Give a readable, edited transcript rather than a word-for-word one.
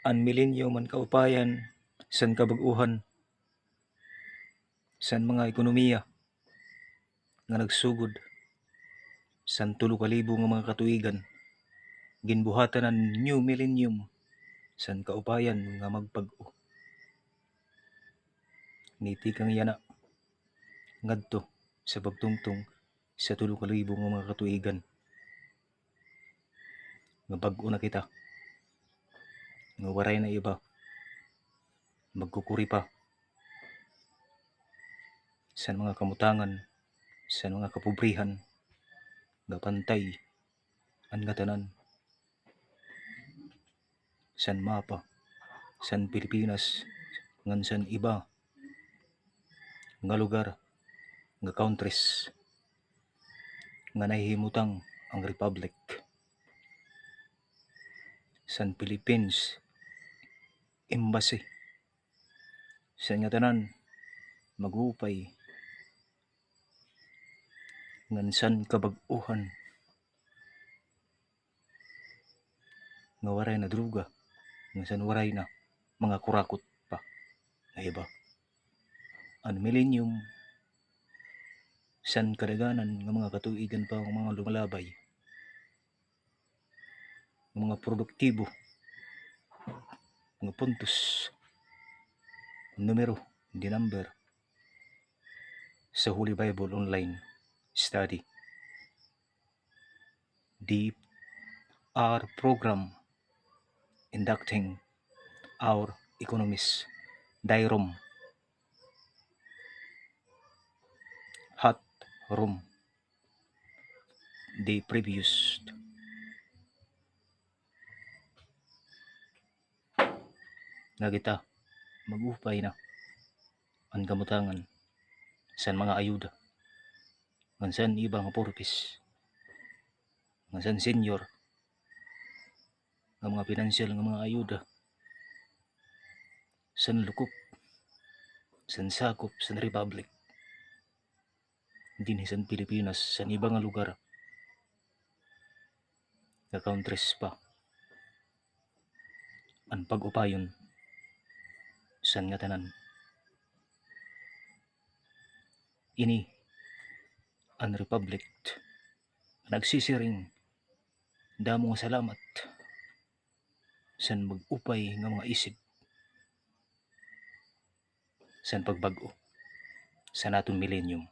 An milenyo man kaupayan, san kabag-uhan, san mga ekonomiya nga nagsugod, san 3,000 nga mga katuigan, ginbuhatan ang new millennium, san kaupayan nga magpag-o. Niti kang yana, ngadto sa pagtungtong sa 3,000 nga mga katuigan, nga bag-o na kita, nga waray na iba, magkukuri pa, san mga kamutangan, san mga kapobrihan, nga pantay, an nga tanan, san mapa, san Pilipinas, ngan san iba, nga lugar, nga countries, nga nahihimutang ang Republic, san Philippines Embassy, san nga tanan, magupay, ngan san kabag-uhan, nga waray na druga, nga san waray na mga kurakot pa, nga iba. Ang millennium, san kadaganan nga mga katuigan pa ang mga lumalabay, mga produktibo, mga puntos, numero, di number, sa Holy Bible online study. DR program inducting our economists, DIROM, hot room, the previous nga kita magupay na ang kamutangan san mga ayuda, ngan san iba nga purpose, ngan san senior nga mga financial nga mga ayuda, san lukop, san sakop san Republic, dinhi san Pilipinas, san iba nga lugar, nga countries pa, ang pag-upayon san nga tanan. Ini ang Republic nagsisiring damo nga salamat san mag-upay nga mga isip san pagbag-o sa naton millennium.